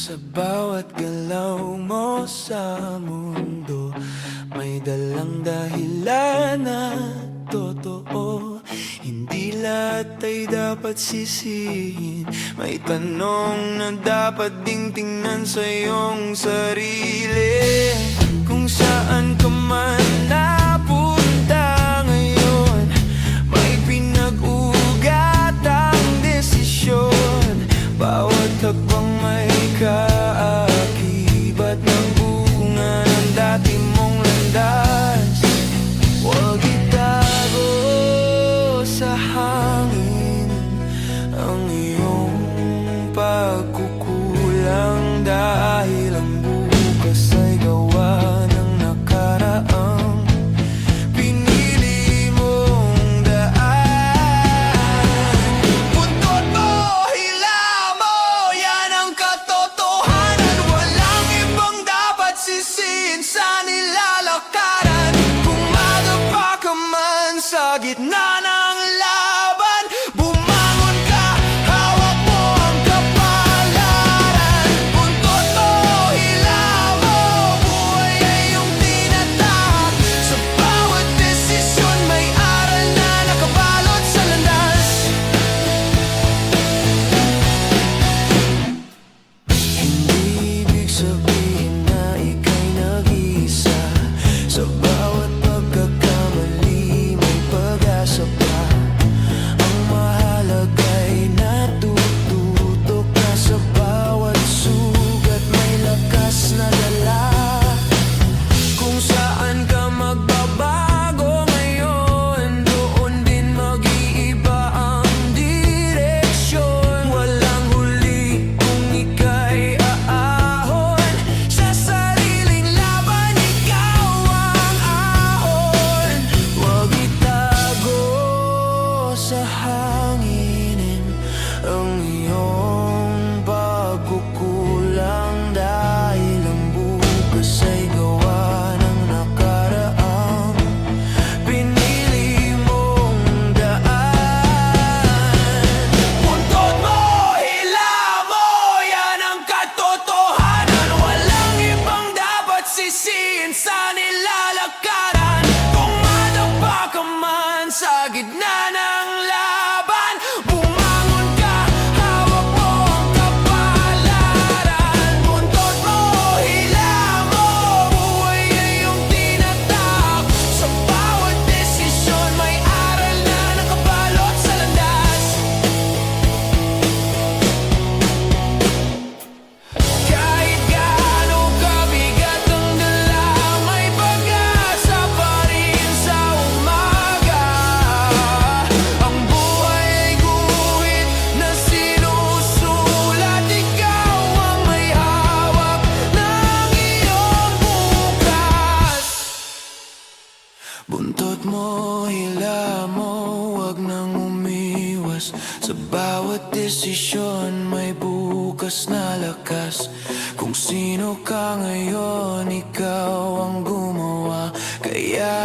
Sa bawat galaw mo sa mundo, may dalang dahilan na totoo. Hindi lahat ay dapat sisihin. May tanong na dapat ding tingnan sa iyong sarili. Kung saan ka man napunta ngayon, may pinag-ugat ang desisyon. Bawat hakbang may kaakibat ng bunga ng dati mong landas. Huwag itago sa hangin ang iyong pagkukulang, dahil ang bukas ay gawa ng nakaraang pinili mong daan. Buntot mo, hila mo, yan ang katotohanan. Walang ibang dapat sisihin sa nilalakaran. Pumadapa ka man sa gitna ng laban, bumangon ka, hawak mo ang kapalaran. Buntot mo, hila mo, buhay ay iyong tinatahak. Sa bawat desisyon may aral na nakabalot sa landas. Hindi ibig sabihin na ika'y nag-iisa. Sa bawat pagkakamali may pag-asa pa. Ang mahalaga'y natututo ka. Sa bawat sugat may lakas na dala. Kung saan ka magbabago ngayon, doon din mag-iiba ang direksyon. Walang huli kung ika'y aahon. Sa sariling laban, ikaw ang ahon. Huwag itago sa hanginin ang iyong pagkukulang, dahil ang bukas ay gawa ng nakaraang pinili mong daan. Buntot mo, hila mo, yan ang katotohanan. Walang ibang dapat sisihin sa nilalakaran. Pumadapa ka man sa gitna ng laban, bumangon ka, hawak mo ang kapalaran. Buntot mo, hila mo, buhay ay iyong tinatahak. Sa bawat desisyon may aral na nakabalot sa landas. Kahit gaano kabigat ang dala, may pag-asa pa rin sa umaga. Ang buhay ay guhit na sinusulat. Ikaw ang may hawak ng iyong bukas. Buntot mo, hila mo, wag nang umiwas. Sa bawat desisyon may bukas na lakas. Kung sino ka ngayon, ikaw ang gumawa. Kaya